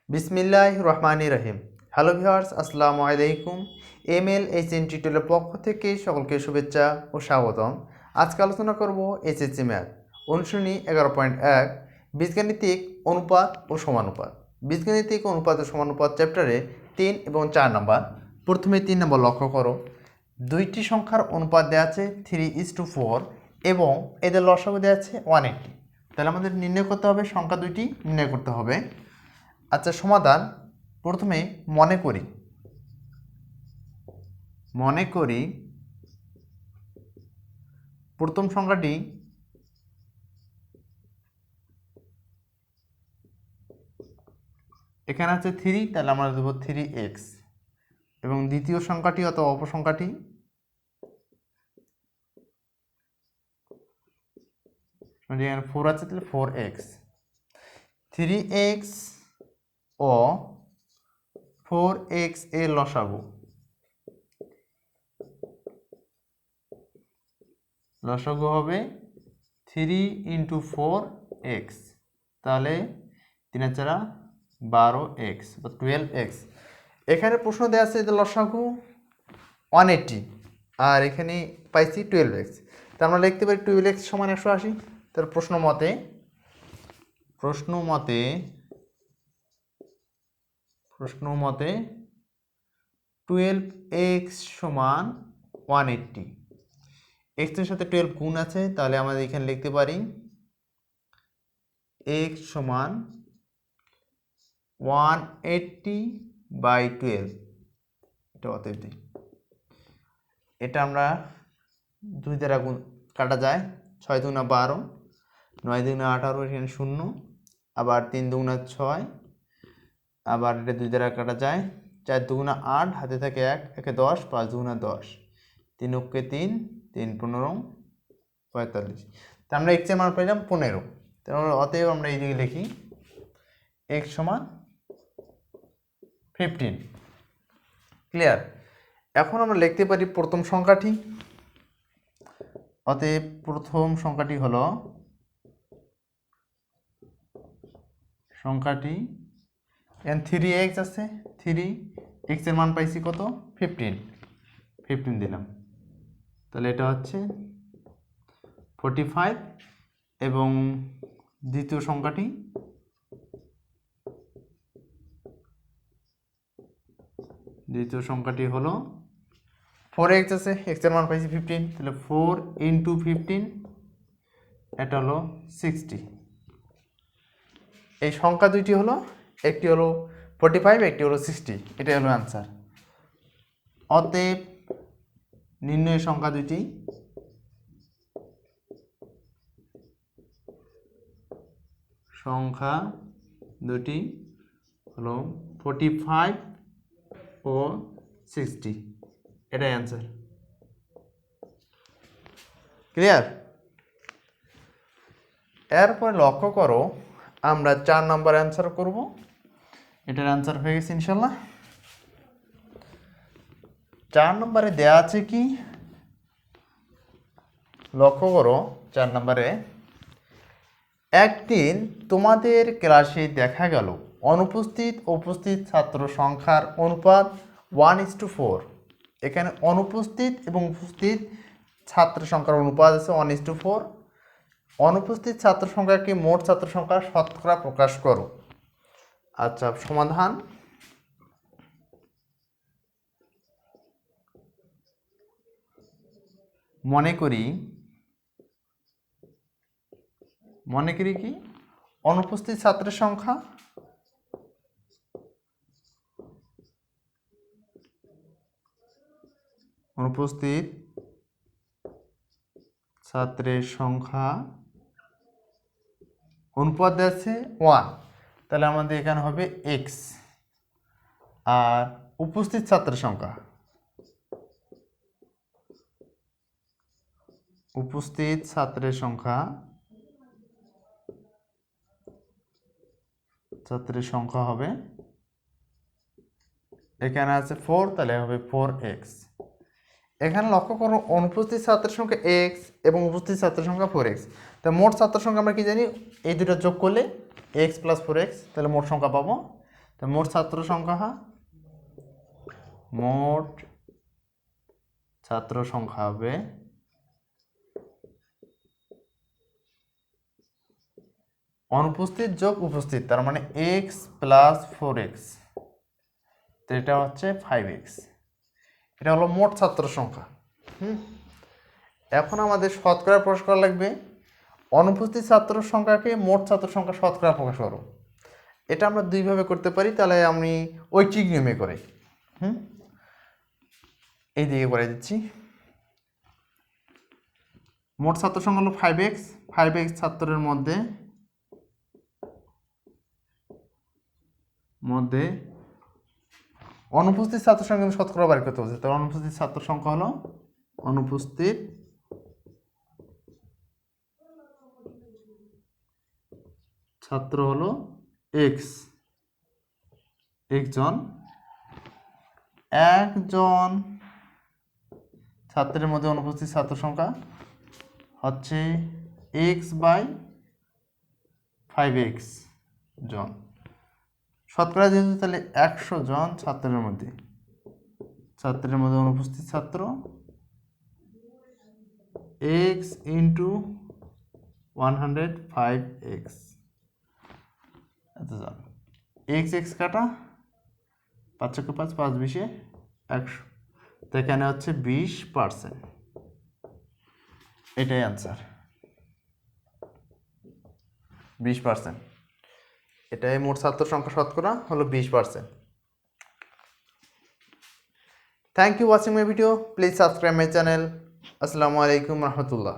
বিসমিল্লাহির রহমানির রহিম। Hello viewers, আসসালামু আলাইকুম। MLHN টিউটোরিয়ালের পক্ষ থেকে সকলকে শুভেচ্ছা ও স্বাগতম। আজকে আলোচনা করব SSC ম্যাথ অনুশীলনী 11.1 বীজগাণিতিক অনুপাত ও সমানুপাত। বীজগাণিতিক অনুপাত ও সমানুপাত চ্যাপ্টারে 3 এবং 4 নম্বর। প্রথমে 3 নম্বর লক্ষ্য করো, দুইটি সংখ্যার অনুপাত দেওয়া আছে 3:4 এবং এদের লসাগু দেওয়া আছে 180। তাহলে আমাদের নির্ণয় করতে হবে, সংখ্যা দুইটি নির্ণয় করতে হবে। আচ্ছা, সমাধান প্রথমে মনে করি প্রথম সংখ্যাটি এখানে আছে 3, তাহলে আমরা দেবো 3x এবং দ্বিতীয় সংখ্যাটি অথবা অপসংখ্যাটি এখানে 4 আছে, তাহলে 4x। 3x ও 4x এর লসাগু হবে 3 × 4x, তাহলে 3×4 12x বা 12x। এখানে প্রশ্ন দেওয়া আছে যে লসাগু 180 আর এখানে পাইছি 12x, তা আমরা লিখতে পারি 12x সমান 180। তার প্রশ্ন মতে 12x সমান 180। x এর সাথে 12 গুণ আছে, তাহলে আমাদের এখানে লিখতে পারি x সমান 180/12। এটা অতএব দিই, এটা আমরা 2 দ্বারা গুণ কাটা যায়, 6 × 2 = 12, 9 × 2 = 18, এখানে 0, আবার 3 × 2 = 6, আবার এটা 2 দ্বারা কাটা যায়, 4 × 2 = 8, হাতে থাকে 1, 1 = 10, 5 × 2 = 10, 3 × 3, 3 × 15 = 45। তা আমরা x এর মান পেলাম 15। তাহলে অতএব আমরা এই দিকে লিখি x সমান 15। ক্লিয়ার? এখন আমরা লিখতে পারি প্রথম সংখ্যাটি। অতএব প্রথম সংখ্যাটি হলো এখানে 3x আছে, 3x এর মান পাইছি কত? 15 দিলাম, তাহলে এটা হচ্ছে 45। এবং দ্বিতীয় সংখ্যাটি হলো 4x আছে, x এর মান পাইছি 15, তাহলে 4 × 15, এটা হলো 60। এই সংখ্যা দুইটি হলো, একটি হলো 45, একটি হলো 60। এটাই হলো অ্যান্সার। অতএব নির্ণয় সংখ্যা দুইটি হলো 45 ও 60। এটাই অ্যান্সার। ক্লিয়ার? এরপর লক্ষ্য করো, আমরা 4 নম্বর অ্যান্সার করব। এটার অ্যান্সার হয়ে গেছে ইনশাল্লাহ। 4 নম্বরে দেয়া আছে কি, লক্ষ্য করো 4 নম্বরে, একদিন তোমাদের ক্লাসে দেখা গেল অনুপস্থিত উপস্থিত ছাত্র সংখ্যার অনুপাত 1:4। এখানে অনুপস্থিত এবং উপস্থিত ছাত্র সংখ্যার অনুপাত আছে 1:4। অনুপস্থিত ছাত্র সংখ্যাকে মোট ছাত্র সংখ্যা শতকরা প্রকাশ করো। আচ্ছা, সমাধান মনে করি কি অনুপস্থিত ছাত্রের সংখ্যা অনুপাত আছে 1, তাহলে আমাদের এখানে হবে x। আর উপস্থিত ছাত্রের সংখ্যা হবে, এখানে আছে 4, তাহলে হবে 4x। এখানে লক্ষ্য করো অনুপস্থিত ছাত্রের সংখ্যা x এবং উপস্থিত ছাত্রের সংখ্যা 4x। তা মোট ছাত্র সংখ্যা আমরা কি জানি, এই দুটো যোগ করলে x + 4x, তাহলে মোট সংখ্যা পাবো তো মোট ছাত্র সংখ্যা হবে অনুপস্থিত যোগ উপস্থিত, তার মানে x প্লাস 4x, তো এটা হচ্ছে 5x। এটা হলো মোট ছাত্র সংখ্যা। এখন আমাদের শতকরা প্রকাশ করা লাগবে। অনুপস্থিত ছাত্র সংখ্যাকে মোট ছাত্র সংখ্যা শতকরা প্রকাশ করো। এটা আমরা দুইভাবে করতে পারি, তাহলে আমি ঐচ্ছিক নিয়মে করি। এই দিকে করে দিচ্ছি। মোট ছাত্র সংখ্যা হলো 5x ছাত্রের মধ্যে অনুপস্থিত ছাত্র সংখ্যা কিন্তু শতকরা বাড়ি করতে বলছে। তাহলে অনুপস্থিত ছাত্র সংখ্যা হলো অনুপস্থিত ছাত্র হলো x জন, একজন ছাত্রের মধ্যে অনুপস্থিত ছাত্র সংখ্যা হচ্ছে x/5x জন। শতকরা যেহেতু, তাহলে 100 জন ছাত্রের মধ্যে অনুপস্থিত ছাত্র x ইন্টু 105x, এত জন। x কাটা 5 × 5 5 20 100, তো এখানে হচ্ছে 20%। এটাই আনসার, 20%। এটাই মোট ছাত্র সংখ্যা শতকরা হলো 20%। Thank you watching my video, please subscribe my channel. আসসালামু আলাইকুম রহমতুল্লাহ।